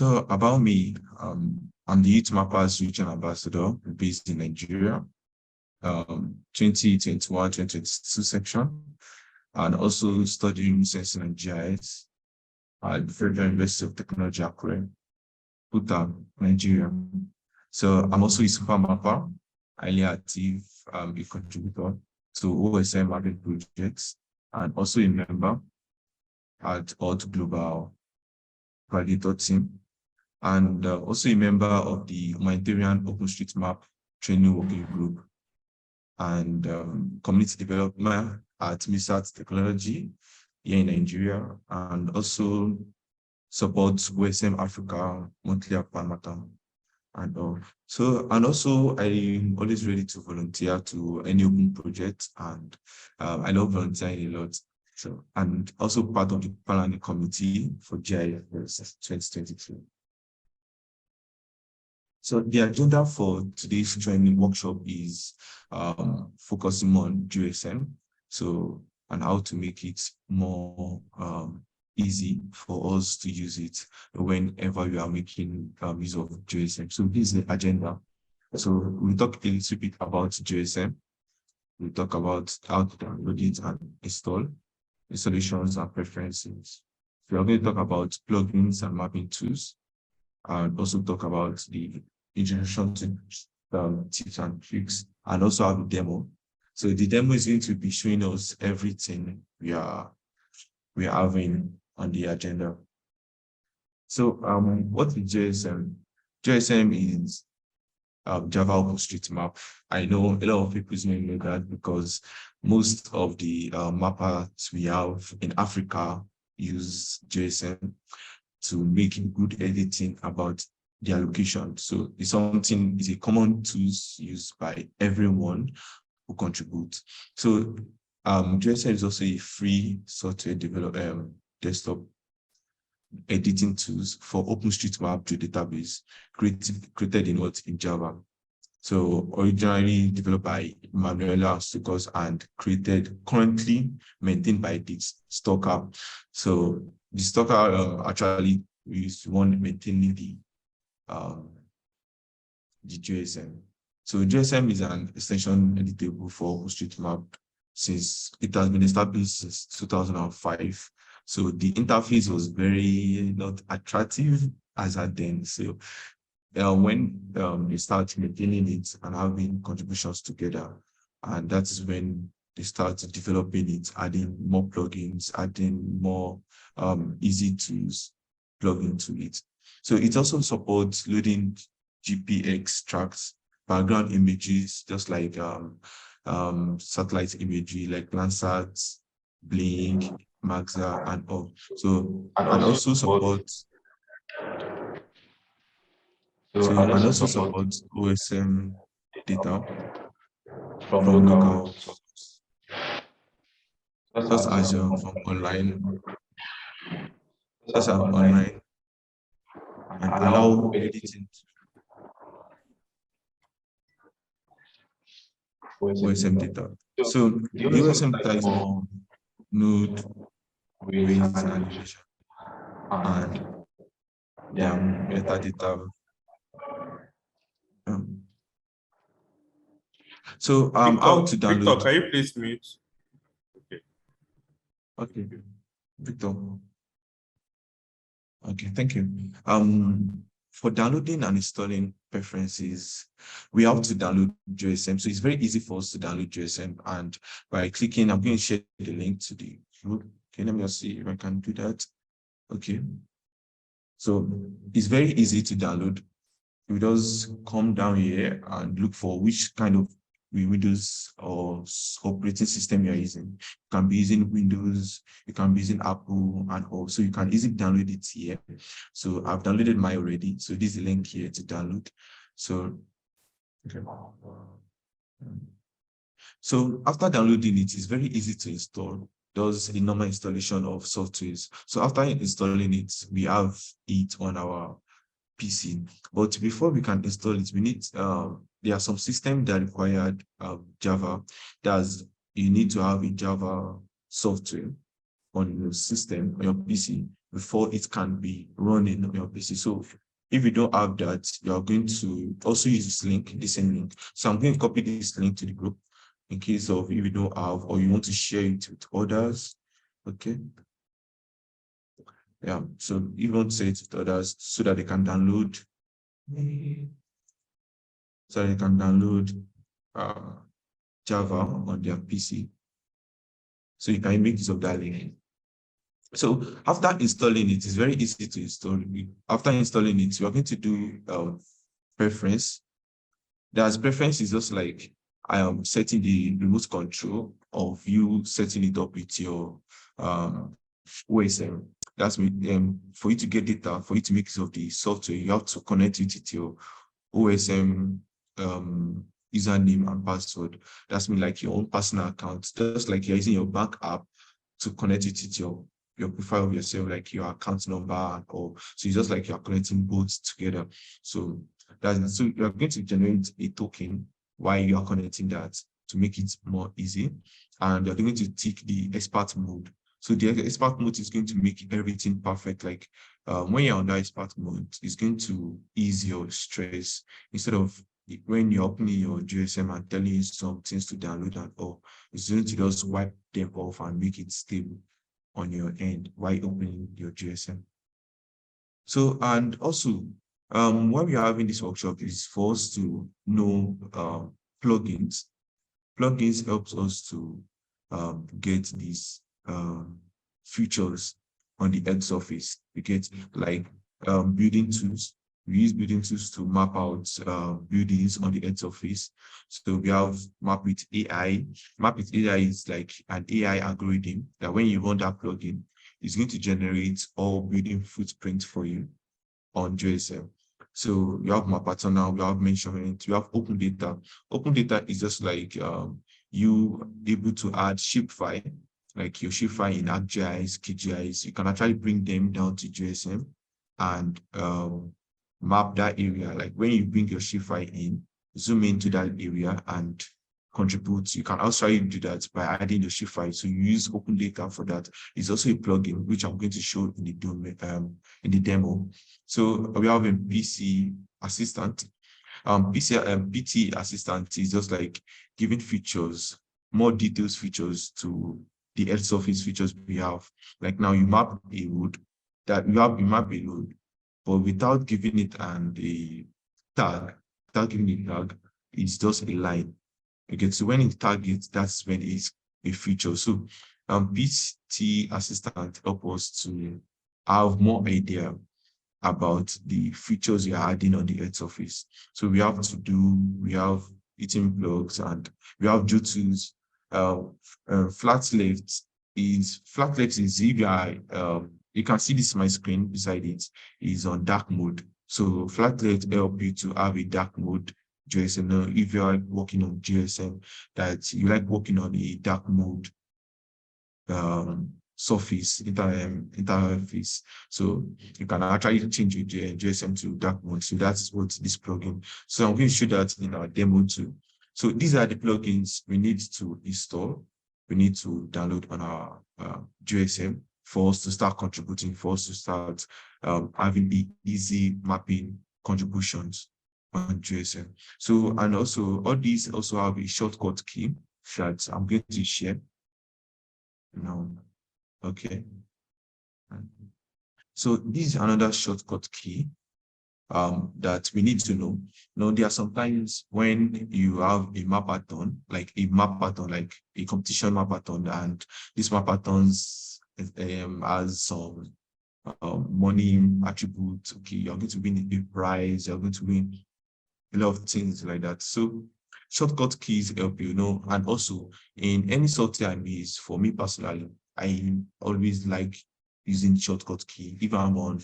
So about me, I'm the YouthMappers regional ambassador based in Nigeria, 2021-2022 section, and also studying sensing and GIS at the Federal University of Technology, Akure, Bhutan, Nigeria. So I'm also a super mapper, highly active, a contributor to OSM mapping projects, and also a member at Alt Global Validator team, and also a member of the humanitarian OpenStreetMap training working group and community development at MISAT Technology here in Nigeria, and also supports OSM Africa monthly Apamata and all. So, and also I'm always ready to volunteer to any open project, and I love volunteering a lot. So, and also part of the planning committee for GIS 2022. So the agenda for today's training workshop is focusing on JOSM, so and how to make it more easy for us to use it whenever we are making use of JOSM. So this is the agenda. So we talk a little bit about JOSM. We talk about how to download it and install, installations and preferences. We are going to talk about plugins and mapping tools, and also talk about the introduction to tips and tricks, and also have a demo. So the demo is going to be showing us everything we are having on the agenda. So what is JSM? JSM is Java OpenStreetMap. I know a lot of people may know that because most of the mappers we have in Africa use JSM to make good editing about their location. So it's a common tool used by everyone who contributes. So JSM is also a free software desktop editing tools for OpenStreetMap database created in Java. So originally developed by Manuela Stukos and currently maintained by the Stalker. So the Stalker actually is one maintaining the JSM. So JSM is an extension editable for OpenStreetMap since it has been established since 2005. So the interface was very not attractive as at then. So when they start maintaining it and having contributions together, and that is when they start developing it, adding more plugins, adding more easy tools plug into it. So it also supports loading GPX tracks, background images, just like satellite imagery like Landsat, Blink, Maxa, and all. So and also supports OSM data from local sources, just as from online, and allow editing OSM data. So the OSM data is more node, weights, and elevation, and metadata. So how to download? Victor, can you please mute? Okay, Victor. Okay, thank you. For downloading and installing preferences, we have to download JOSM. So it's very easy for us to download JOSM, and by clicking, I'm going to share the link to the group. Okay, let me just see if I can do that. Okay. So it's very easy to download. You just come down here and look for which kind of Windows or operating system you're using. You can be using Windows, you can be using Apple, and also you can easily download it here. So I've downloaded mine already. So this is the link here to download. So, okay. So after downloading it, it's very easy to install. Does a normal installation of softwares. So after installing it, we have it on our PC. But before we can install it, we need there are some systems that require Java. That's you need to have a Java software on your system, on your PC, before it can be running on your PC. So if you don't have that, you are going to also use this link, the same link. So I'm going to copy this link to the group in case of if you don't have or you want to share it with others. Okay. Yeah. So you want to say it to others so that they can download, uh, Java on their PC. So you can make use of that link. So after installing it, it's very easy to install. After installing it, you are going to do preference. There's preference is just like I am setting the remote control of you setting it up with your OSM. That's for you to get data, for you to make use of the software, you have to connect it with your OSM username and password. That's mean like your own personal account, just like you're using your bank app to connect it with your profile of yourself, like your account number and all. So it's just like you're connecting both together. So so you're going to generate a token while you are connecting that to make it more easy. And you're going to tick the expert mode. So the expert mode is going to make everything perfect. Like when you're on that expert mode, it's going to ease your stress instead of when you're opening your JSM and telling you some things to download and all, it's going to just wipe them off and make it stable on your end while opening your JSM. So, and also, when we are having this workshop is for us to know plugins. Plugins helps us to get these features on the Earth surface. We get like building tools. We use building tools to map out buildings on the Earth surface. So we have Map with AI. Map with AI is like an AI algorithm that when you run that plugin, it's going to generate all building footprints for you on JSM. So you have Mapatona, we have measurement, you have open data. Open data is just like you able to add shapefile, like your shapefile in ArcGIS, QGIS. You can actually bring them down to JSM and map that area. Like when you bring your shapefile in, zoom into that area and contribute. You can also do that by adding the shapefile. So you use open data for that. It's also a plugin which I'm going to show in the demo. So we have a PC assistant. PT assistant is just like giving features, more details features to the Earth surface features we have. Like now you map a road you map a road, but without giving it a tag, without giving it a tag, it's just a line. Okay, so when it targets, that's when it's a feature. So PT assistant help us to have more idea about the features you're adding on the Earth surface. So we have eating blocks and we have jutsus. Flat left is if you are, you can see this my screen beside it is on dark mode. So flat left help you to have a dark mode JSM. Now, if you are working on JSM, that you like working on a dark mode surface, interface. So you can actually change your JSM to dark mode. So that's what this plugin. So I'm going to show that in our demo too. So these are the plugins we need to install. We need to download on our JSM for us to start contributing, for us to start having the easy mapping contributions on JSM. So, and also all these also have a shortcut key that I'm going to share. No, okay. So this is another shortcut key that we need to know. Now, there are sometimes when you have a mapathon, like a competition mapathon, and this mapathons has some money attributes. Okay, you're going to win a big prize, you're going to win a lot of things like that. So shortcut keys help and also in any software I use, for me personally, I always like using shortcut key. If I'm on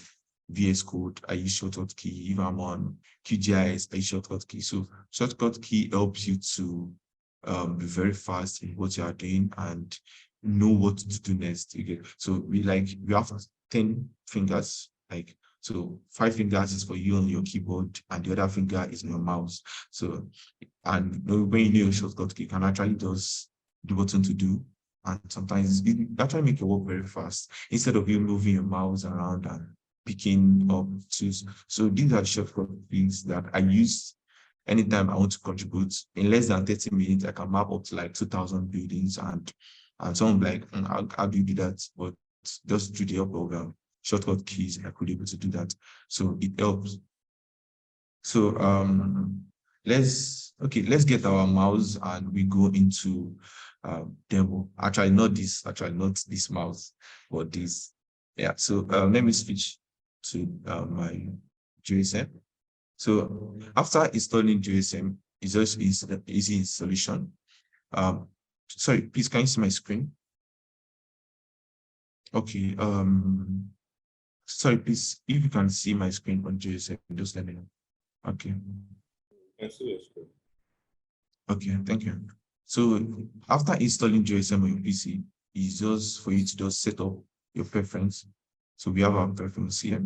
VS Code, I use shortcut key. If I'm on QGIS, I use shortcut key. So shortcut key helps you to be very fast in what you are doing and know what to do next. So we have 10 fingers, like so 5 fingers is for you on your keyboard and the other finger is on your mouse. So, and when you know your shortcut key, you can actually just do button to do and sometimes it actually make your work very fast instead of you moving your mouse around and picking up tools. So these are shortcut things that I use anytime I want to contribute. In less than 30 minutes, I can map up to like 2,000 buildings, and someone like, how do you do that? But just through the help of shortcut keys, I could be able to do that. So it helps. So let's get our mouse and we go into demo. Actually not this mouse, but this. Yeah. So let me switch to my JSM. So after installing JSM, it's just is easy installation. Sorry, please can you see my screen? Okay. Sorry, please, if you can see my screen on JSM, just let me know. Okay. I see your screen. Okay, thank you. So after installing JSM on your PC, it's just for you to just set up your preference. So we have our preference here.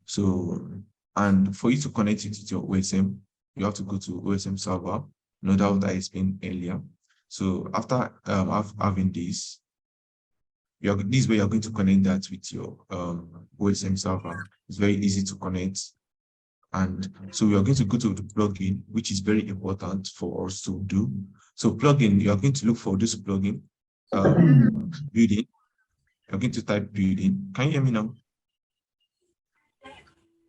So, and for you to connect it to your OSM, you have to go to OSM server. No doubt I explained earlier. So after having this, this is where you're going to connect that with your OSM server. It's very easy to connect. And so we are going to go to the plugin, which is very important for us to do. So plugin, you are going to look for this plugin, building. You're going to type building. Can you hear me now?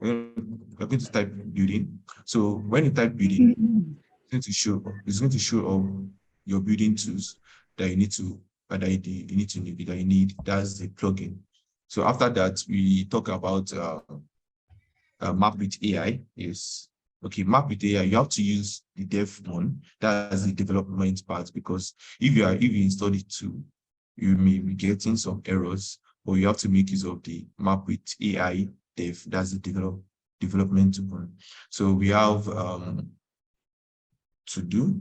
You're going to type building. So when you type building, it's going to show all your building tools that you need to that you need. That's the plugin. So after that, we talk about map with AI. Is okay. Map with AI. You have to use the dev one. That's the development part, because if you install it too, you may be getting some errors, or you have to make use of the map with AI dev. That's the development one. So we have to do.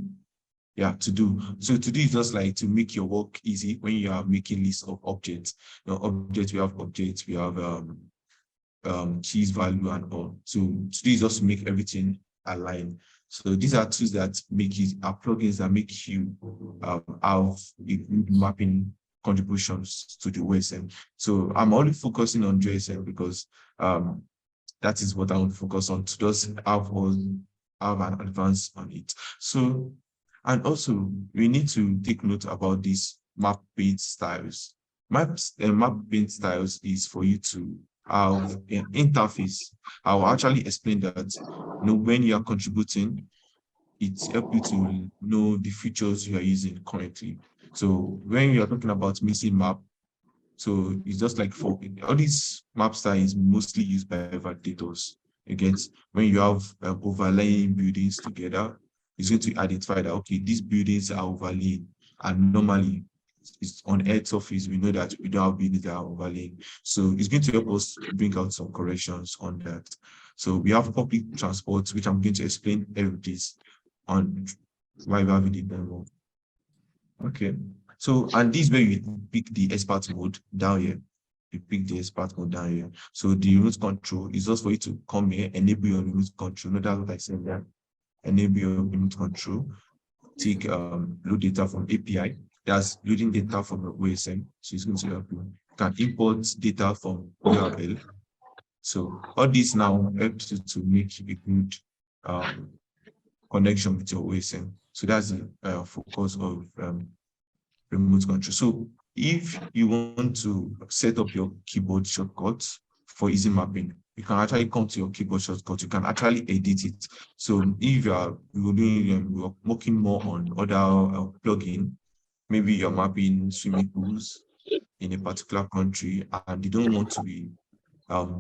Yeah, to do. So to do is just like to make your work easy when you are making lists of objects. Objects, we have objects, we have keys value and all. So today is just to make everything align. So these are tools that make it, are plugins that make you have a good mapping contributions to the OSM. So I'm only focusing on JSM because that is what I want to focus on, to just have an advance on it. So, and also we need to take note about these map paint styles. Map paint styles is for you to have an interface. I will actually explain that. When you are contributing, it helps you to know the features you are using currently. So when you are talking about missing map, so it's just like for all these map style is mostly used by validators. Again, when you have overlaying buildings together, it's going to identify that, okay, these buildings are overlaying, and normally it's on Earth surface, we know that we don't have buildings that are overlaying. So it's going to help us bring out some corrections on that. So we have public transport, which I'm going to explain everything on why we're having the demo. Okay. So, and this is where you pick the expert mode down here. You pick the expert mode down here. So the remote control is just for you to come here, enable your remote control. No, that's what I said there. Enable your remote control. Take load data from API. That's loading data from your OSM. So it's going to help you. You can import data from URL. So all this now helps you to make a good connection with your OSM. So that's the focus of remote control. So if you want to set up your keyboard shortcuts for easy mapping, you can actually come to your keyboard shortcut. You can actually edit it. So if you're working more on other plugin, maybe you're mapping swimming pools in a particular country and you don't want to be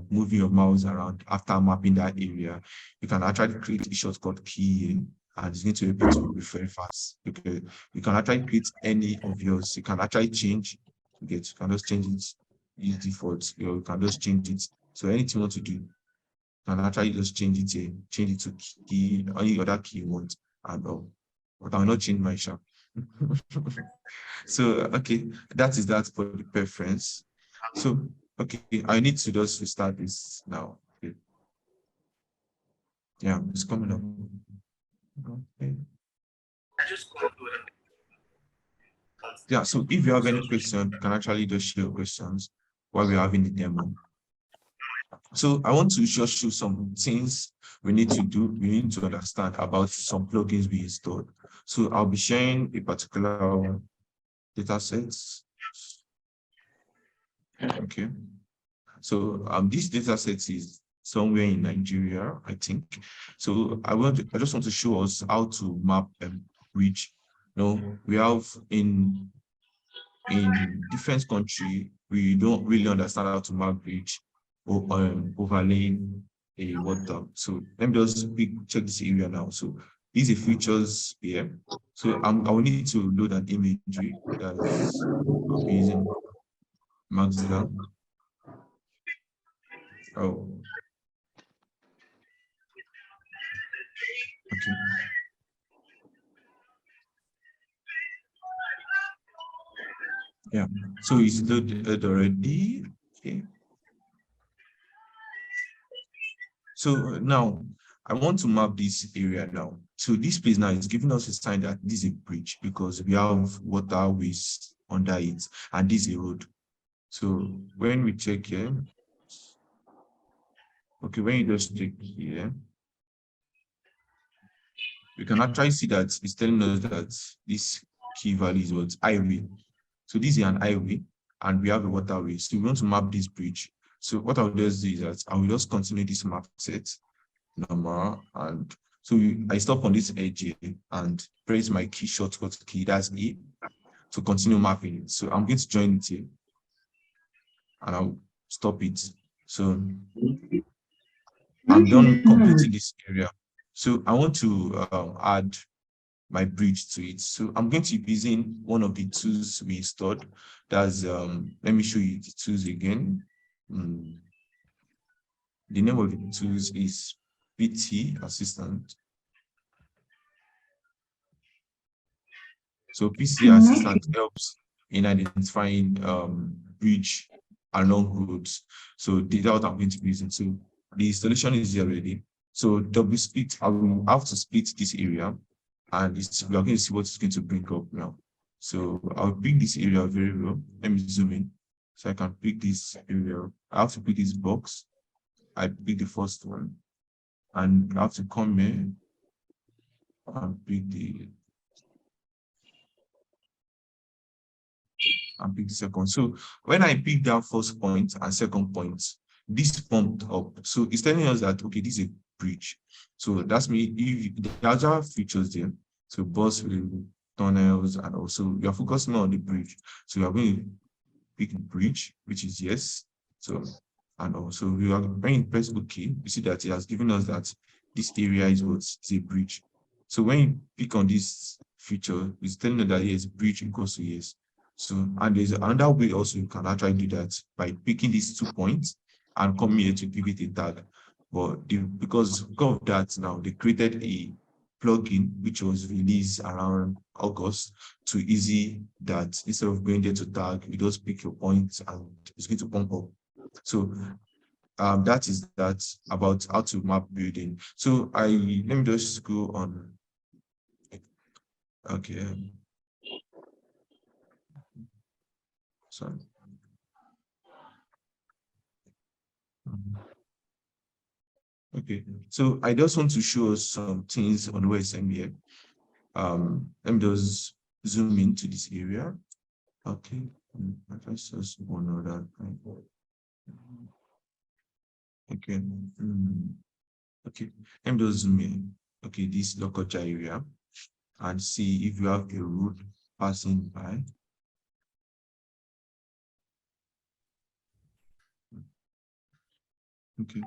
moving your mouse around after mapping that area, you can actually create a shortcut key and it's going to help you to be very fast. Okay, you can actually create any of yours. You can actually change. You can just change it. Use default. You can just change it. So anything you want to do, you can actually just change it in, change it to key, any other key you want, and all. But I will not change my sharp. So okay, that is that for the preference. So okay, I need to just restart this now. Okay. Yeah, it's coming up. Okay. Yeah, so if you have any question, you can actually just share your questions while we're having the demo. So I want to just show some things we need to do, we need to understand about some plugins we installed. So I'll be sharing a particular data set. Okay. So this data set is somewhere in Nigeria, I think. So I just want to show us how to map and reach. We have in different country, we don't really understand how to map bridge or overlaying a water. So let me just check this area now. So these are features here. So I will need to load an imagery that's I'll be using Maxilla. Oh, okay. Yeah. So it's loaded already. Okay. So now I want to map this area now. So this place now is giving us a sign that this is a bridge because we have waterways under it and this is a road. So when we check here, okay, when you just check here, we can actually see that it's telling us that this key value is what highway. So this is an highway and we have a waterway. So we want to map this bridge. So what I'll just do is that I will just continue this map set number and so I stop on this edge here and press my key shortcut key, that's E, to continue mapping it. So I'm going to join it here and I'll stop it. So I'm done completing this area. So I want to add my bridge to it. So I'm going to be using one of the tools we installed. That's, let me show you the tools again. The name of the tools is PT Assistant. So PC Assistant helps in identifying bridge along roads. So that's what I'm going to be using. So the installation is here already. So double split, I will have to split this area and we are going to see what it's going to bring up now. So I'll pick this area very well. Let me zoom in so I can pick this area. I have to pick this box. I pick the first one and I have to come here and pick the and pick the second. So when I pick that first point and second point, this pumped up. So it's telling us that, okay, this is a bridge. So that's me. If the other features there, so bus tunnels, and also we are focusing on the bridge. So we are going to pick the bridge, which is yes. So, and also we are when you press OK, you see that it has given us that this area is what's a bridge. So when you pick on this feature, it's telling you that yes, bridge equals to yes. So, and there's another way also you can actually do that by picking these 2 points and coming here to give it a tag. But because of that now, they created a plugin which was released around August to easy that instead of going there to tag, you just pick your points and it's going to pump up. So that is that about how to map building. So let me just go on. Okay. Sorry. Okay, so I just want to show us some things on OSM here. Let me just zoom into this area. Okay, let's just one other. Okay, okay, let me just zoom in. Okay, this local area and see if you have a road passing by. Okay.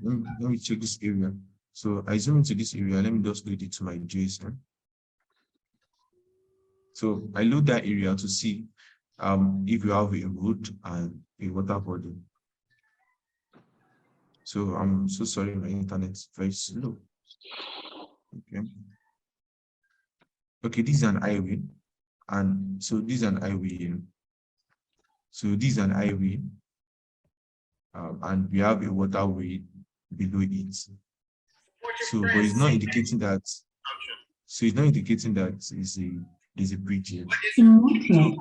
Let me check this area. So I zoom into this area. Let me just load it to my JOSM. So I load that area to see if you have a road and a water body. So I'm so sorry, my internet is very slow. Okay. Okay, this is an highway. And so this is an highway. So this is an highway. And we have a waterway below it. So, but it's not indicating that. So it's not indicating that it's a there's a bridge here. Emotional.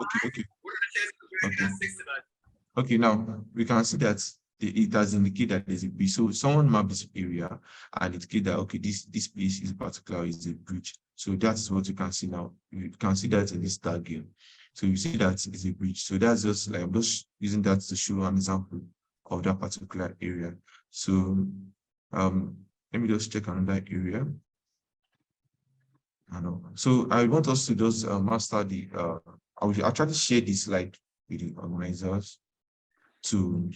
Okay, now we can see that it has indicated that there's a bridge. So someone map this area and indicate that okay, this place is particular is a bridge. So that's what you can see now. You can see that in this tag here. So you see that it's a bridge. So that's just like I'm just using that to show an example of that particular area. So let me just check another area. I know. So I want us to just master the I will actually share this slide with the organizers to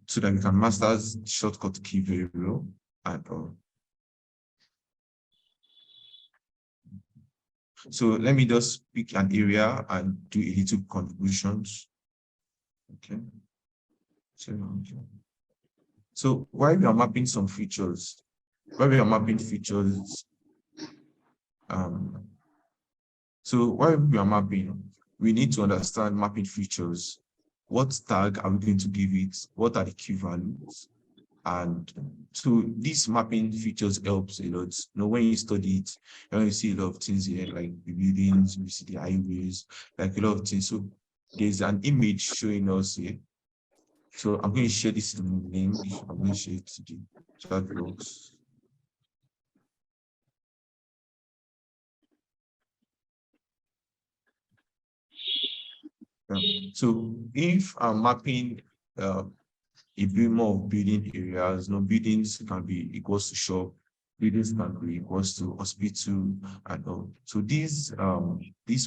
so that we can master shortcut key very well and so let me just pick an area and do a little contributions. Okay. So while we are mapping some features, while we are mapping features, so while we are mapping, we need to understand mapping features. What tag are we going to give it? What are the key values? And so these mapping features helps a lot. You know, when you study it, you see a lot of things here, like the buildings, we see the highways, like a lot of things. So there's an image showing us here. So I'm going to share this in the link. I'm going to share it to the chat box. So if I'm mapping a bit more of building areas, buildings can be equals to shop, buildings can be equals to hospital and all. So these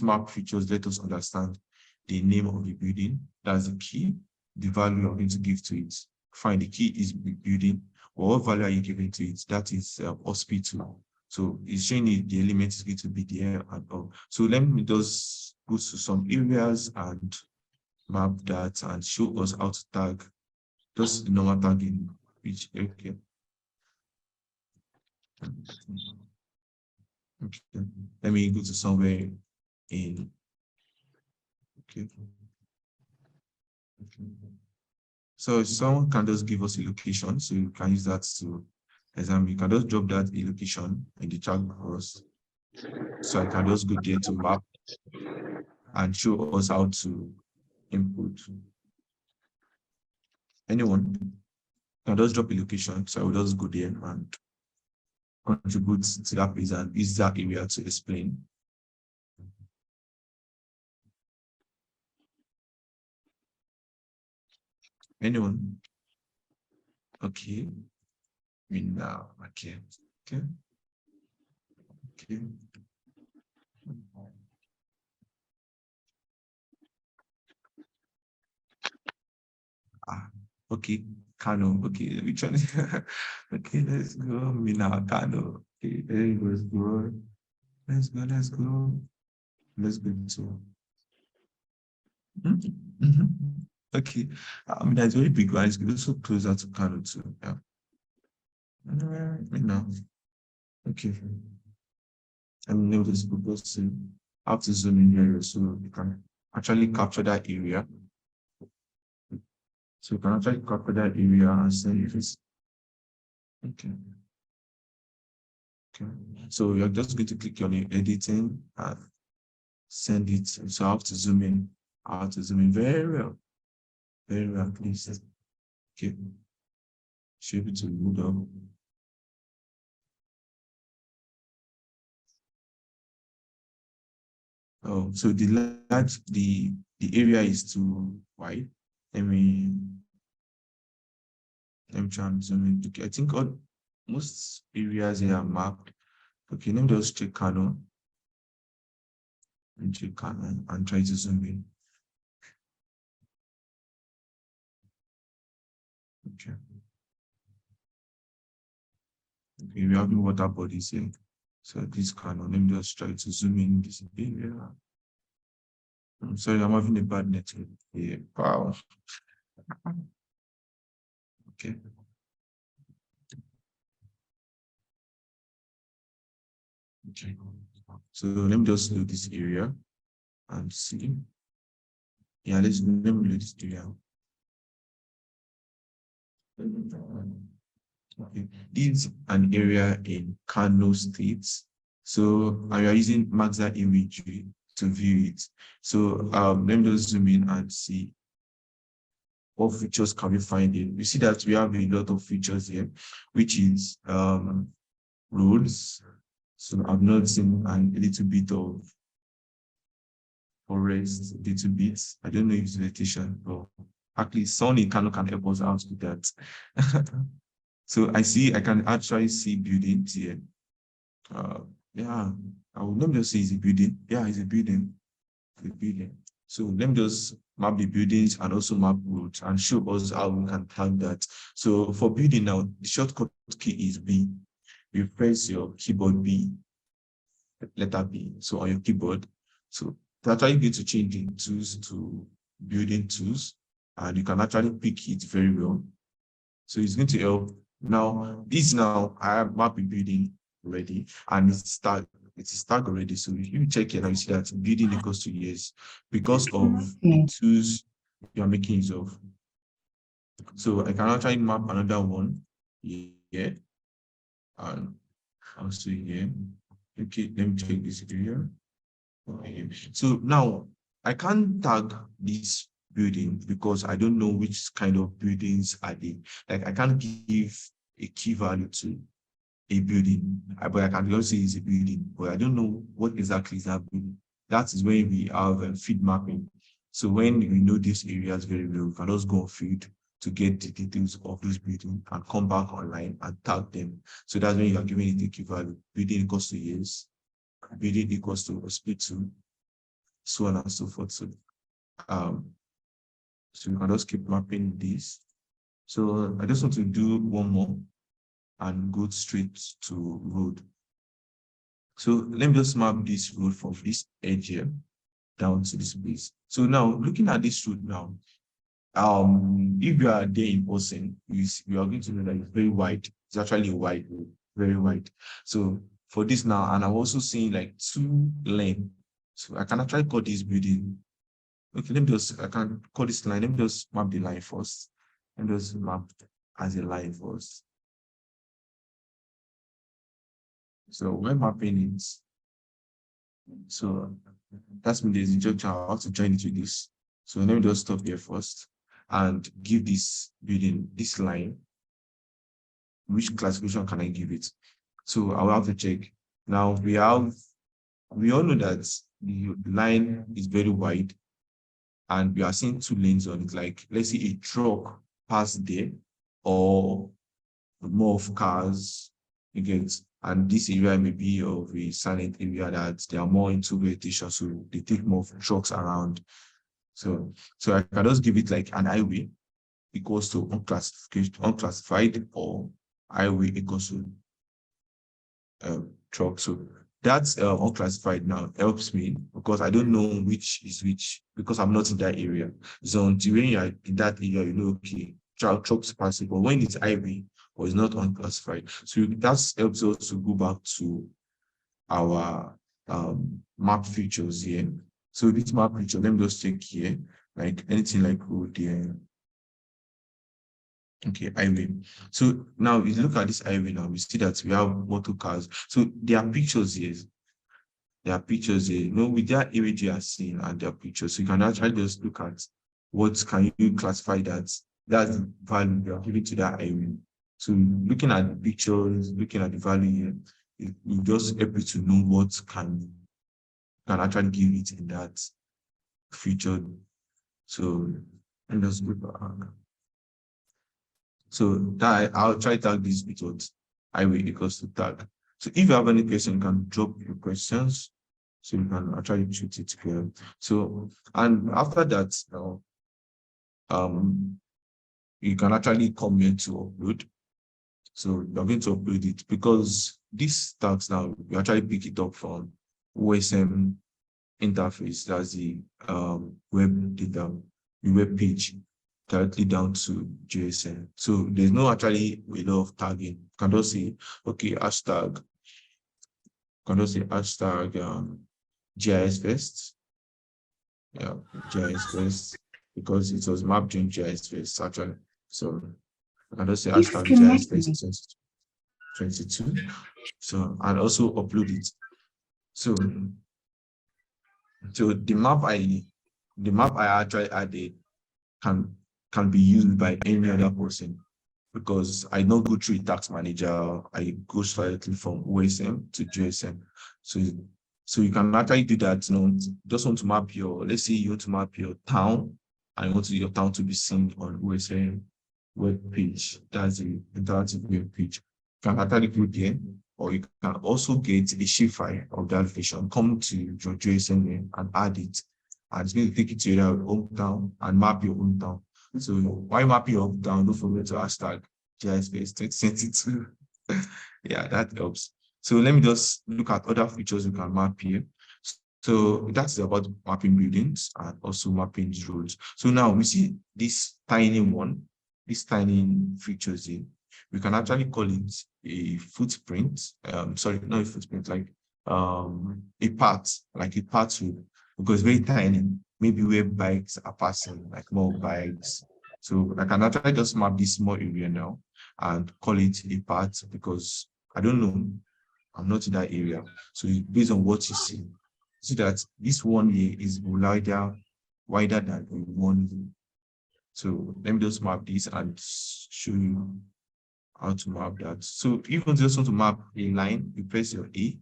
map features let us understand the name of the building. That's the key, the value you're going to give to it. Find the key is building, or what value are you giving to it? That is hospital. So it's showing the element is going to be there and all. So let me just go to some areas and map that and show us how to tag just the normal tagging which okay. Okay. Let me go to somewhere in okay. So someone can just give us a location, so you can use that to example. You can just drop that a location in the chat for us. So I can just go there to map and show us how to input. Anyone can just drop a location, so I will just go there and contribute to that page and use that area to explain. Anyone? Okay. Me now. Okay. Okay. Okay. Ah, okay. Kano. Okay. Which one? Okay, let's go. Me now. Kano. Okay, let's go. Let's go. Let's go. Let's go to. Okay. That's very big one. It's also closer to Kano too. Yeah. Me now. Okay. And know this because to have to zoom in here so you can actually capture that area. So you can actually capture that area and send it. Okay. Okay. So you're just going to click on the editing and send it. So I have to zoom in. I have to zoom in very well. Very well, at least. Okay. Should be able to load up. Oh, so the area is too wide. Let me try and zoom in. Okay, I think most areas here are marked. Okay, let me just check Canon. And check Canon and try to zoom in. Okay. Okay, we have the water bodies here. So this Canon, let me just try to zoom in this area. I'm sorry, I'm having a bad network. Yeah, wow. Okay. Okay. So let me just load this area and see. Yeah, let me load this area. Okay. This is an area in Kano State. So and we are using Maxa imagery to view it. So let me just zoom in and see what features can we find in. You see that we have a lot of features here, which is roads. So I've not seen a little bit of forest, a little bit. I don't know if it's vegetation, but at least someone in Kano can help us out with that. So I can actually see buildings here. Yeah, let me just say it's a building. Yeah, it's a building. The building. So let me just map the buildings and also map roads and show us how we can tag that. So for building now, the shortcut key is B. You press your keyboard B, letter B. So on your keyboard. So to actually get to changing tools to building tools, and you can actually pick it very well. So it's going to help. Now, I have map a building already, and it's tagged already. So if you check it, now you see that building equals to years because of the tools you are making use of. So I can actually map another one here and also here. Okay, let me check this area. Okay. So now I can't tag this building because I don't know which kind of buildings are they. Like I can't give a key value to a building, but I can just say it's a building, but I don't know what exactly is that building. That is when we have field mapping. So when we know these areas very well, we can just go on field to get the details of this building and come back online and tag them. So that's when you are giving it a key value. Building equals to years, building equals to hospital, so on and so forth. Um, so you can just keep mapping this. So I just want to do one more and go straight to road. So let me just map this road from this edge here down to this place. So now looking at this road now, if you are there in person, you are going to know that it's very wide. It's actually a wide road, very wide. So for this now, and I'm also seeing like 2 lanes. So I can actually call this building. Okay, I can call this line. Let me just map the line first. Let me just map as a line first. So when mapping it, so that's me there's a junction. I have to join it with this. So let me just stop here first and give this building this line. Which classification can I give it? So I'll have to check. Now we all know that the line is very wide and we are seeing 2 lanes on it. Like let's say a truck pass there or more of cars, you get, and this area may be of a silent area that they are more into vegetation, so they take more of trucks around. So I can just give it like an highway equals to unclassified, or highway equals to truck. So that's unclassified now helps me because I don't know which is which because I'm not in that area. So until when you are in that area, you know, okay, trucks passing, but when it's highway or it's not unclassified. So that helps us to go back to our map features here. So this map feature, let me just check here, like anything like road here. Okay, highway. So now if you look at this highway now, we see that we have motor cars. So there are pictures here. There are pictures here. You know, with that image you are seeing and their pictures. So you can actually just look at what can you classify that's the value you are giving to that highway. So looking at the pictures, looking at the value here, it just help you to know what can actually give it in that feature. So let me just go back. So that I'll try to tag this method highway equals to tag. So if you have any question, you can drop your questions. So you can actually treat it here. So and after that, you can actually come here to upload. So you're going to upload it because this tags now you actually pick it up from OSM interface. That's the web data, the web page directly down to JSM. So there's no actually a lot of tagging. You can just say, okay, hashtag, you can just say hashtag GIS Fest. Yeah, GIS Fest, because it was mapped in GIS Fest actually. So I can just say hashtag GIS Fest 2022. So and also upload it. So, so the map I actually added can can be used by any other person because I don't go through a tax manager. I go directly from OSM to JSM. So so you can actually do that. Just want to map let's say you want to map your town and you want your town to be seen on OSM web page. That's the interactive web page. You can actually go there, or you can also get a shapefile of that vision, come to your JSM and add it. And it's going to take you to your hometown and map your hometown. So while mapping your hometown, don't forget to hashtag GISpace 2022. Yeah, that helps. So let me just look at other features we can map here. So that's about mapping buildings and also mapping roads. So now we see this tiny one, this tiny features here. We can actually call it a footprint. Sorry, not a footprint, a path, like a path road, because very tiny. Maybe where bikes are passing, like more bikes. So I can actually just map this small area now and call it a path because I don't know, I'm not in that area. So based on what you see that this one here is wider than one. So let me just map this and show you how to map that. So if you just want to map a line, you press your A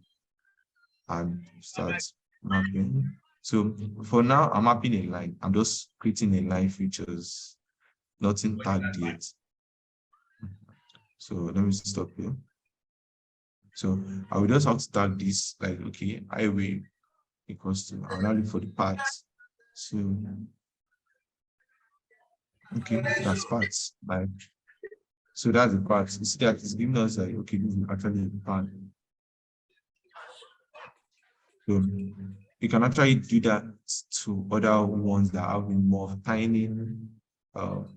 and start mapping. So for now, I'm mapping a line. I'm just creating a line features, nothing tagged yet. So let me stop here. So I will just have to tag this like, okay, highway equals to, I'll now look for the parts. So, okay, that's parts. So that's the parts. You see that it's giving us like, okay, this is actually the part. So you can actually do that to other ones that have more tiny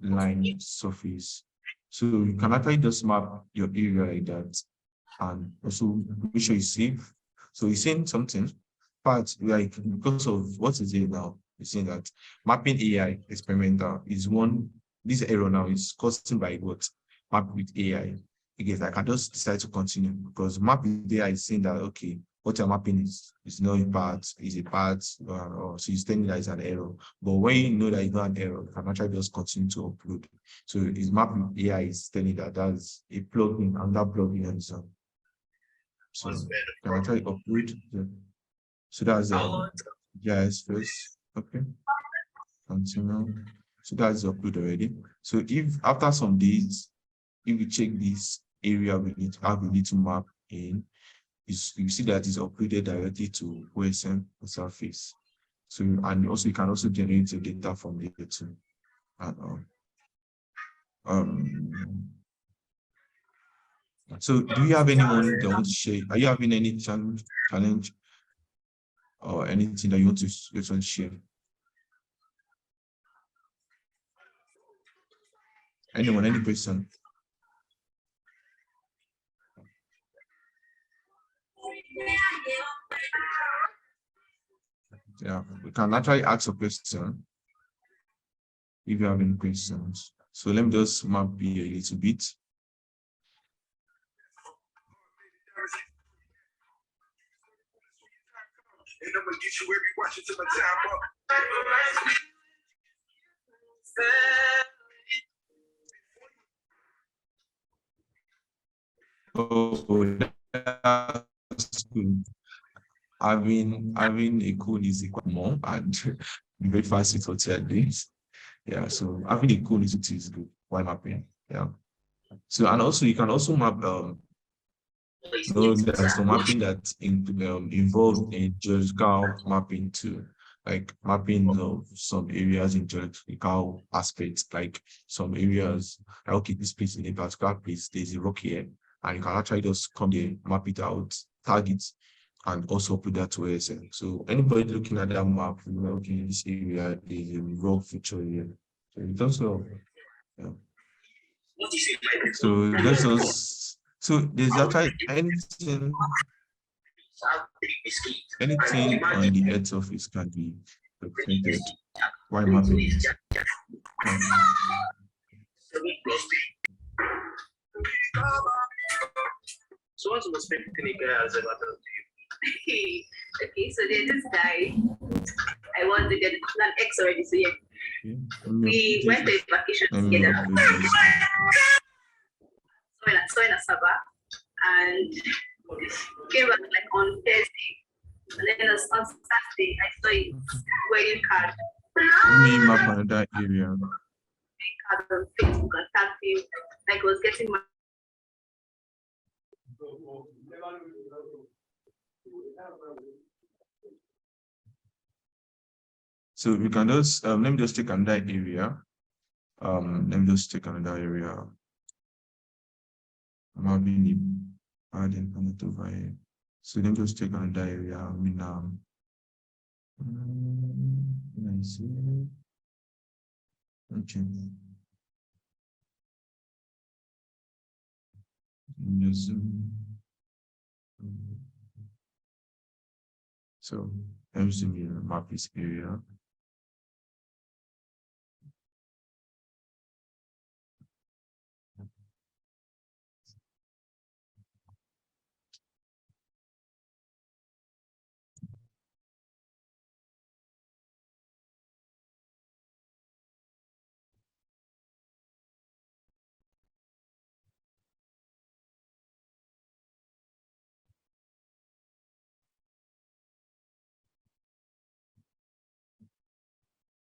line surface. So you can actually just map your area like that and also make sure you save. So you're saying something, but like because of what is it now, you're saying that mapping AI experimental is this error now is caused by what? Map with AI. Again, I can just decide to continue because map with AI is saying that, okay, what you're mapping is not a part, is a part, or so it's telling that it's an error. But when you know that it's not an error, you can actually just continue to upload. So it's mapping AI is telling that that's a plugin, and that plugin is so you can actually upload. So that's GIS first. Okay, continue. So that's upload already. So if after some days, if you check this area we need to have a little map in, you see that it's uploaded directly to OSM surface. So and also you can also generate your data from there too. And so do you have anyone that wants to share? Are you having any challenge or anything that you want to share? Anyone, any question? Yeah, we can actually ask a question if you have any questions. So let me just map here a little bit. And I'm gonna get you every watch until my time up. Oh, that's good. Having a code is quite more and very fast with hotel days. Yeah, so having a code is good while mapping. Yeah. So and also you can also map there's some mapping that involved in geographical mapping too, like mapping of some areas in geographical aspects, like some areas, like, okay, this place in a particular place, there's a rock here, and you can actually just come there, map it out, tag it, and also put that to ASM. So anybody looking at that map, you know, okay, in this area is a rock feature here. So it also, yeah. So that's us. So there's actually anything on the Earth surface can be represented while mapping it. Okay, so there's this guy. I want to get an ex already, so yeah. Okay. We went to a vacation together. So in Asaba, and came back like on Thursday. And then on Saturday, I saw his wedding card. Let me map another area. Wedding card on Facebook and tagged him. Like, was getting married. So we can just let me just take another area. Let me just take another area. I'm having adding it over here. So let me just take another area. I mean, let me see. Okay. Zoom. So let me zoom in map this area.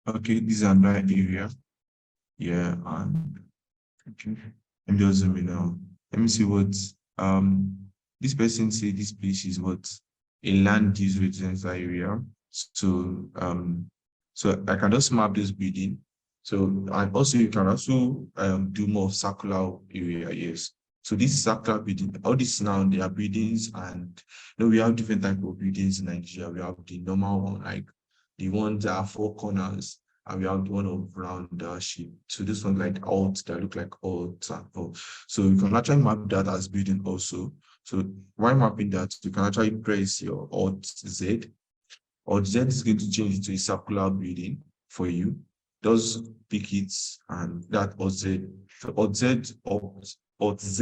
Okay, this is another area. Yeah, and okay. Let me just zoom in now. Let me see what this person say this place is what a land use residential area. So I can just map this building. So and also you can also do more circular area, yes. So this circular building, all this now they are buildings, and you know we have different type of buildings in Nigeria. We have the normal one, like the ones that are four corners, and we have the one of round shape. So this one like alt that look like alt and all. So you can actually map that as building also. So while mapping that, you can actually press your alt Z. Alt Z is going to change it to a circular building for you. Just pick it and that alt Z. So alt Z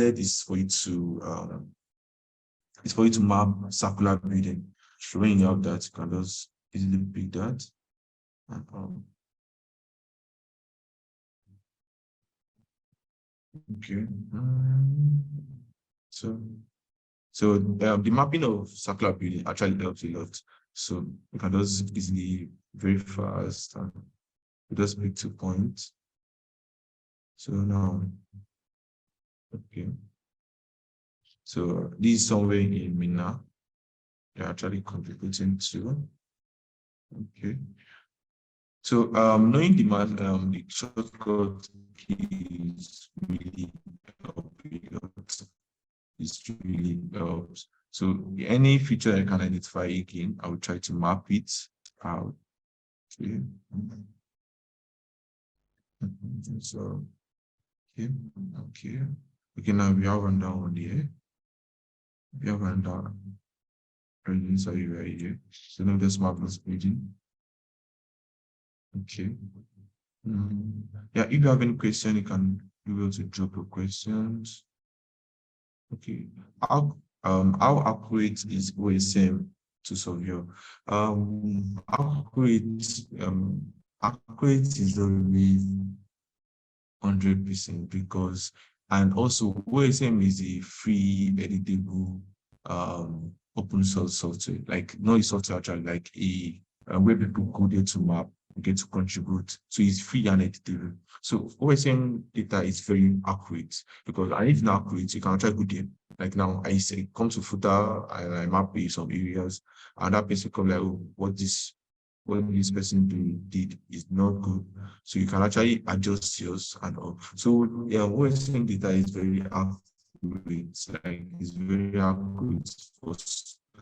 is for you to map circular building. So when you have that, you can just easily pick that. And, okay. So the mapping of circular building actually helps a lot. So you can just easily, very fast, and just make 2 points. So now, okay. So this is somewhere in Mina. You're actually contributing to. Okay. So knowing the shortcut keys really help a lot. It really helps. So any feature I can identify again, I will try to map it out. Okay. So okay, now we have another one here. We have another presence area here. So now just map this region. Okay. Yeah, if you have any question, you can be able to drop your questions. Okay. How accurate is OSM to surveyor? Accurate is always 100% because, and also OSM is a free editable open source software, like not a software actually, like a where people go there to map, get to contribute. So it's free and editable. So OSM data is very accurate because, and if not accurate, you can actually go there. Like now I say come to footer and I map some areas, and that person come like, oh, what this person did is not good. So you can actually adjust yours and all. So yeah, OSM data is very accurate. Like it's very accurate for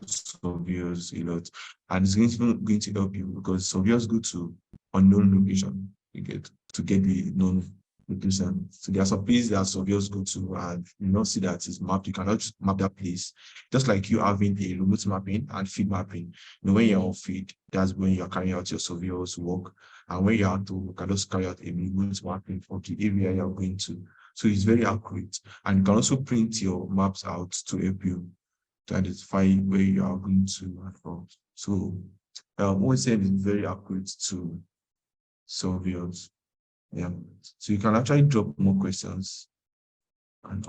surveyors a lot. And it's going to help you because surveyors go to unknown location. You get to get the known location. So there are some places that surveyors go to and you not see that it's mapped. You cannot just map that place. Just like you having a remote mapping and field mapping. You know, when you're on field, that's when you're carrying out your surveyor's work. And when you have to, you can just carry out a remote mapping of the area you're going to. So it's very accurate. And you can also print your maps out to help you to identify where you are going to and from. So OSM is very accurate to surveyors. Yeah. So you can actually drop more questions and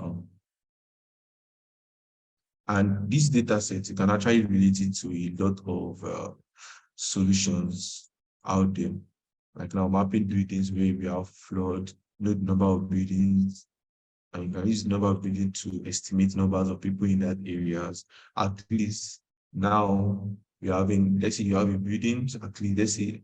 this data set, you can actually relate it to a lot of solutions out there. Like now, mapping buildings where we have flood, know the number of buildings, and you can use the number of buildings to estimate numbers of people in that areas. At least now you're having, let's say you have a building, at least let's say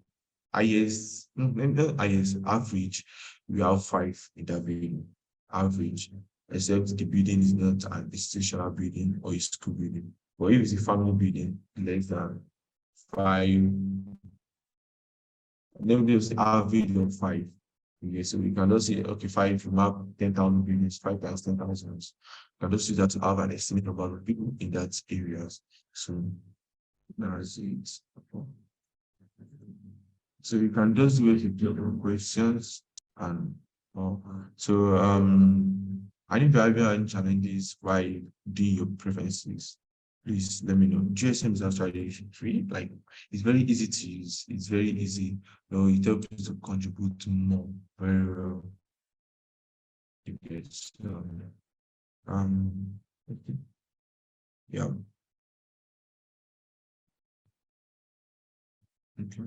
highest, not highest, average, we have 5 in that building, average, except the building is not an institutional building or a school building. But if it's a family building, less than 5, then there's average of 5. Okay, so we can just say, okay, 5, we map 10,000 buildings, 5 times 10,000. We can just use that to have an estimate about people in that areas. So that's it. So you can just wait if you have questions and so and if you have any challenges while doing your preferences, please let me know. JSM is actually free, like it's very easy to use, it's very easy. You know, it helps you to contribute more very well. Yes. Okay. Yeah. Okay.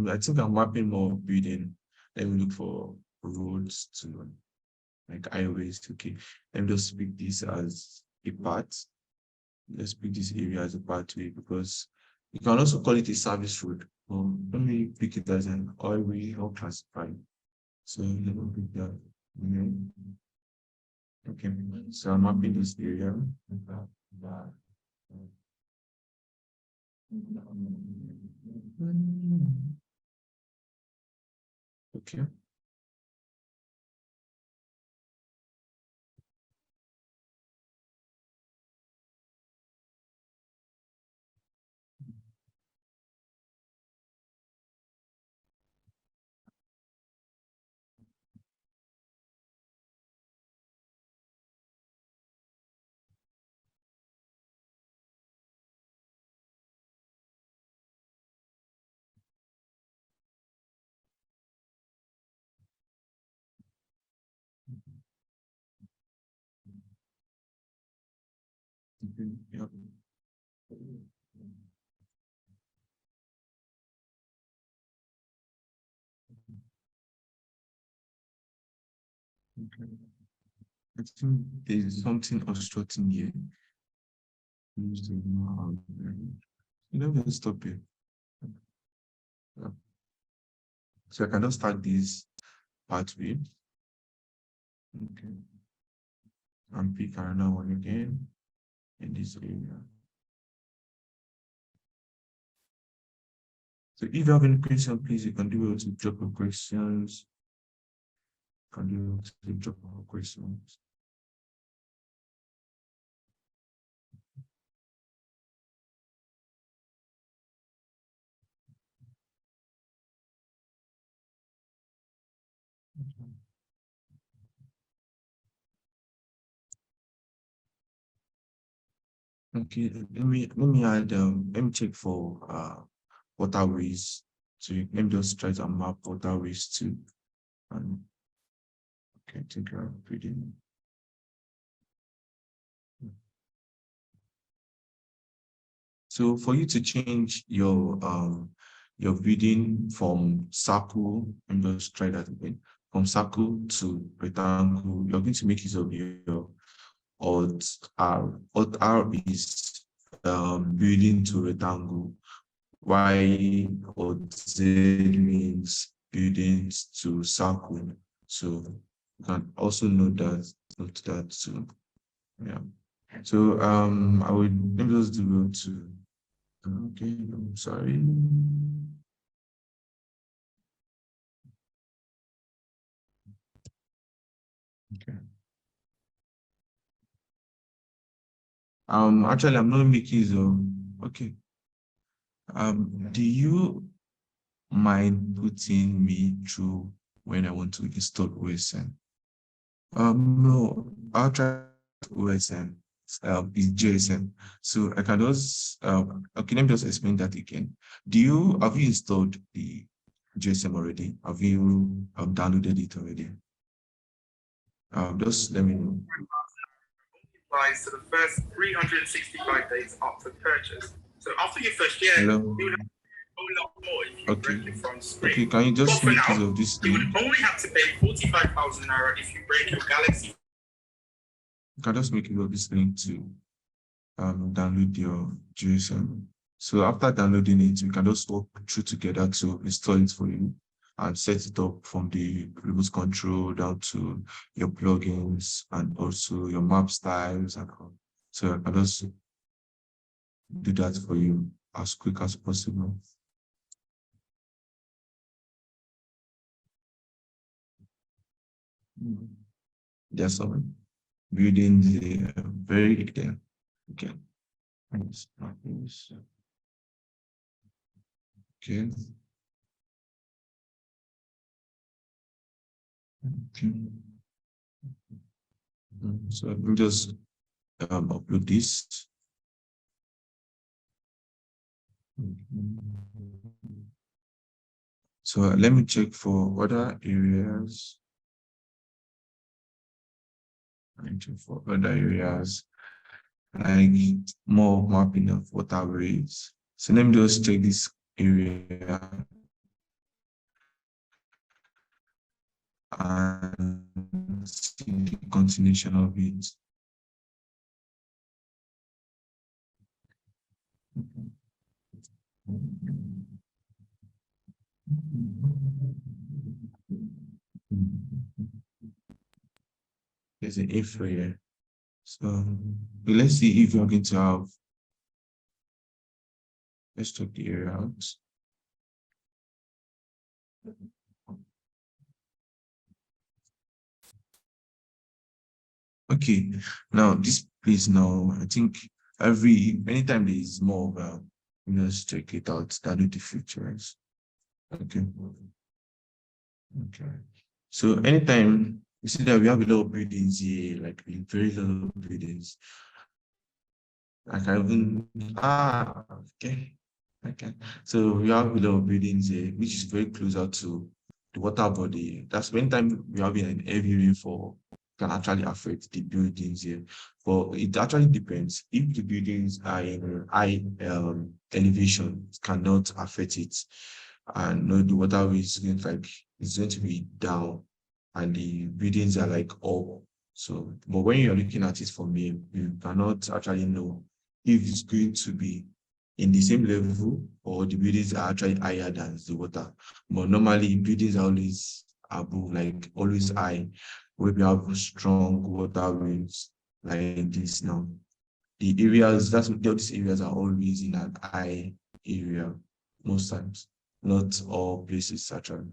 I think I'm mapping more building. Let me look for roads to like highways. Okay. Let me just pick this as a part. Let's pick this area as a pathway because you can also call it a service road. Let me pick it as an highway or classified. So let me pick that. Mhm. Okay. So I'm mapping this area. Okay. Okay. Yeah. Okay. I think there's something obstructing here. Let me stop it. Yeah. So I can just start this pathway. Okay. And pick another one again in this area. So if you have any questions, please you can do it to drop your questions. You can do it to drop your questions. Okay, let me check for waterways. So let me just try to map waterways too. And okay, I think I'm pretty. So for you to change your reading from circle, and just try that again, from circle to rectangle, you're going to make use of your Alt R. Alt R is building to rectangle. Y or Z means buildings to circle. So you can also note that too. Yeah. So I would let me just do to okay, I'm sorry. Okay. Actually I'm not making so okay. Do you mind putting me through when I want to install OSM? No, I'll try OSM. Is JSM. So I can just okay, let me just explain that again. Have you installed the JSM already? Have you downloaded it already? Just let me know. Applies to the first 365 days after purchase. So after your first year, Hello. you would have a whole lot more if you Okay. break it from screen. Okay, can you But just for make use now, of this you link? would only have to pay 45,000 naira if you break your Galaxy. You can just make use of this link to download your JSM. So after downloading it, we can just walk through together to install it for you and set it up from the remote control down to your plugins and also your map styles and all. So I can just do that for you as quick as possible. There's some buildings very there. Okay. Okay. Okay. So I will just upload this. So let me check for other areas. And check for other areas like more mapping of waterways. So let me just check this area and see the continuation of it. There's an info here. So let's see if you're going to have, let's check the area out. Okay, now this place now, I think anytime there is more of let's check it out, download the features. Okay. Okay. So anytime you see that we have a lot of buildings here, like very lot of buildings. I can even okay. Okay. So we have a lot of buildings here, which is very closer to the water body. That's when time we have an heavy rainfall can actually affect the buildings here. But it actually depends. If the buildings are in high elevation, it cannot affect it. And no, the waterway is going like it's going to be down and the buildings are like up. So, but when you're looking at it from here, you cannot actually know if it's going to be in the same level or the buildings are actually higher than the water. But normally buildings are always above, like always high, where we have strong water winds like this now. The areas, these areas are always in an high area most times, not all places actually.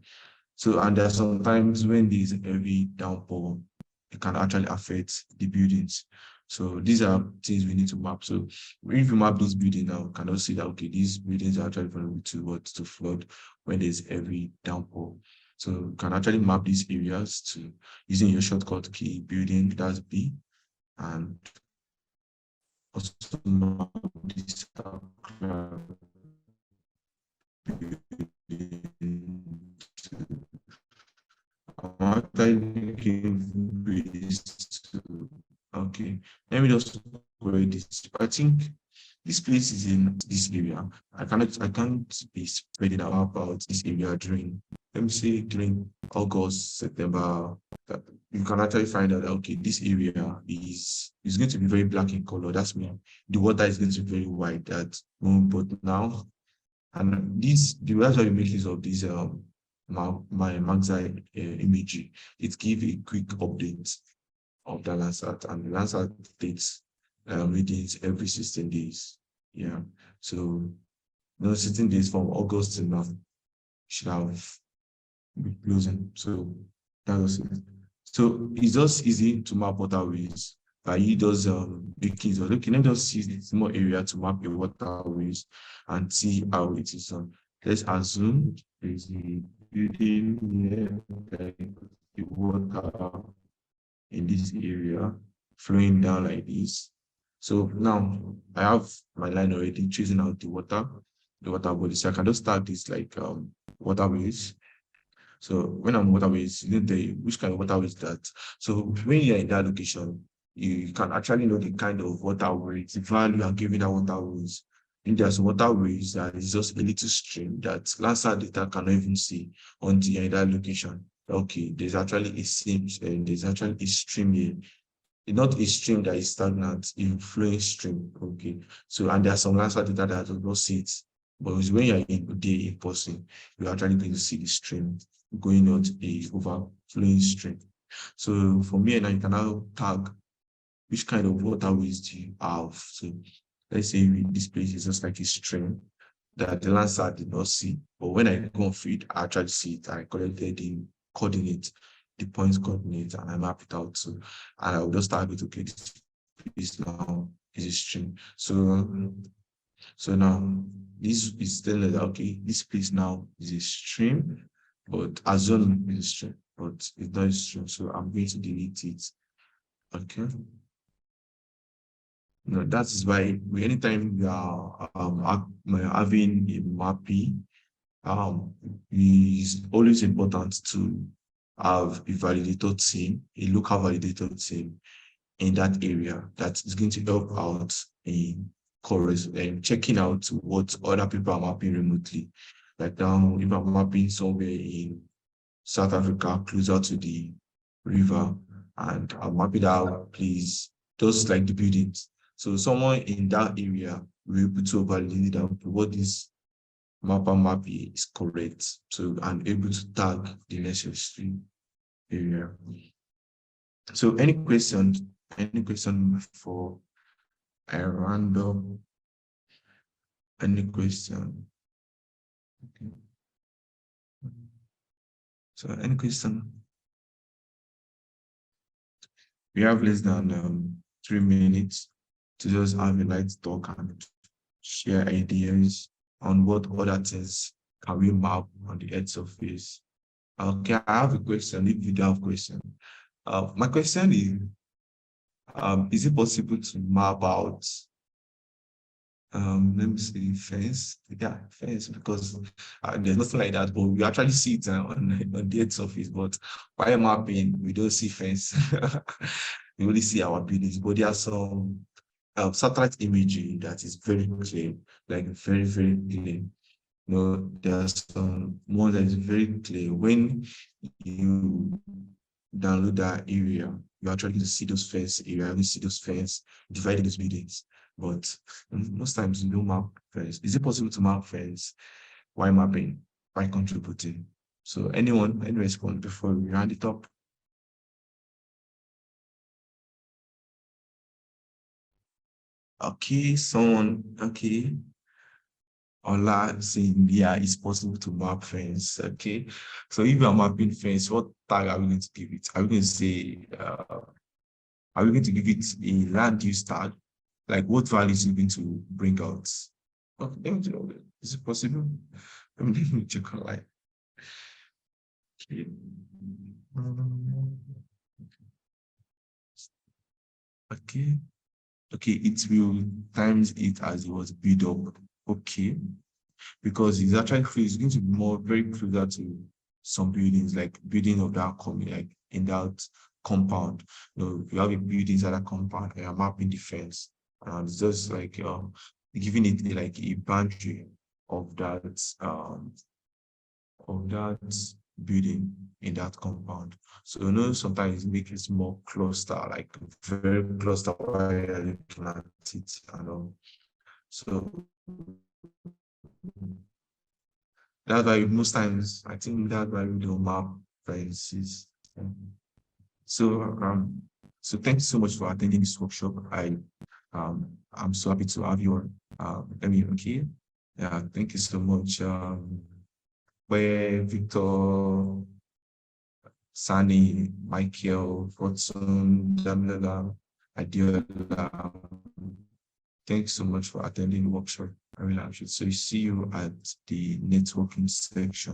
So, and there are sometimes when there's a heavy downpour, it can actually affect the buildings. So these are things we need to map. So if you map this building now, you can also see that, okay, these buildings are actually vulnerable to what, to flood when there's heavy downpour. So you can actually map these areas to using your shortcut key building, that's B, and also map this after okay, let me just go this. I think this place is in this area. I can't be spreading out about this area during, let me say during August, September. That you can actually find out that, okay, this area is going to be very black in color. That's mean the water is going to be very white. But now, and that's why we make use of this my Magzai imagery. It gives a quick update of the Landsat, and the Landsat takes readings every 16 days. Yeah. So 16 days from August to now should have been closing. So that was it. So it's just easy to map waterways you those looking, so looking, let me just use a small area to map your waterways and see how it is. Let's assume there's a building here, like the water in this area flowing down like this. So now I have my line already choosing out the water body. So I can just start this like waterways. So when I'm waterways, you know which kind of waterways that. So when you're in that location, you can actually know the kind of waterways, the value I'm giving that waterways. And there's waterways that is just a little stream that Landsat data cannot even see until you're in that location. Okay, there's actually a stream and there's actually a stream here. It's not a stream that is stagnant, a flowing stream. Okay. So and there are some Landsat data that does not see it. But it's when you're in there in person, you're actually going to see the stream going on a overflowing stream. So for me, and I can now tag which kind of waterways do you have. So let's say this place is just like a stream that the Landsat did not see. But when I go on feed, I actually see it. I collected the coordinate, the points coordinate, and I map it out. So and I will just target, okay, this place now is a stream. So now this is telling that okay, this place now is a stream, but assume is a stream, but it's not a stream. So I'm going to delete it. Okay. No, that is why anytime we are having a mapping, it's always important to have a validator team, a local validator team in that area that is going to help out in chorus and checking out what other people are mapping remotely. Like now, if I'm mapping somewhere in South Africa, closer to the river, and I'm mapping out please, just like the buildings. So someone in that area will be able to validate that what this mapper map is correct. So I'm able to tag the necessary area. So any question for a random, any question? Okay. So any question? We have less than 3 minutes to just have a light talk and share ideas on what other things can we map on the Earth surface. Okay, I have a question. If you don't have a question, my question is it possible to map out let me see, fence? Yeah, fence, because there's nothing like that, but we actually see it on the Earth surface, but while mapping, we don't see fence. We only see our buildings, but there are some satellite imagery that is very clear, like very, very clear. You know, there's some more that is very clear. When you download that area, you actually see those fence area, you see those fence dividing those buildings. But most times you don't map fence. Is it possible to map fence? Why mapping? Why contributing? So anyone, any response before we round it up? Okay, someone, okay. Ola saying, yeah, it's possible to map fence. Okay. So if you're mapping fence, what tag are we going to give it? Are we going to say, are we going to give it a land use tag? Like what values are you going to bring out? Okay, let me know. Is it possible? Let me check online. Okay. Okay. Okay, it will times it as it was built up. Okay. Because it's going to be more very closer to some buildings, like building of that like in that compound. You know, you have a building inside that compound and you're mapping the fence. And it's just like giving it like a boundary of that building in that compound. So you know sometimes it makes it more cluster, like very cluster while you're looking at it and all. So that's why most times I think that's why we don't map fences. So so thank you so much for attending this workshop. I'm so happy to have you on. Okay. Yeah, thank you so much. Where Victor, Sani, Michael, Watson, Damila, Adiola. Thanks so much for attending the workshop. I really appreciate it. So see you at the networking section.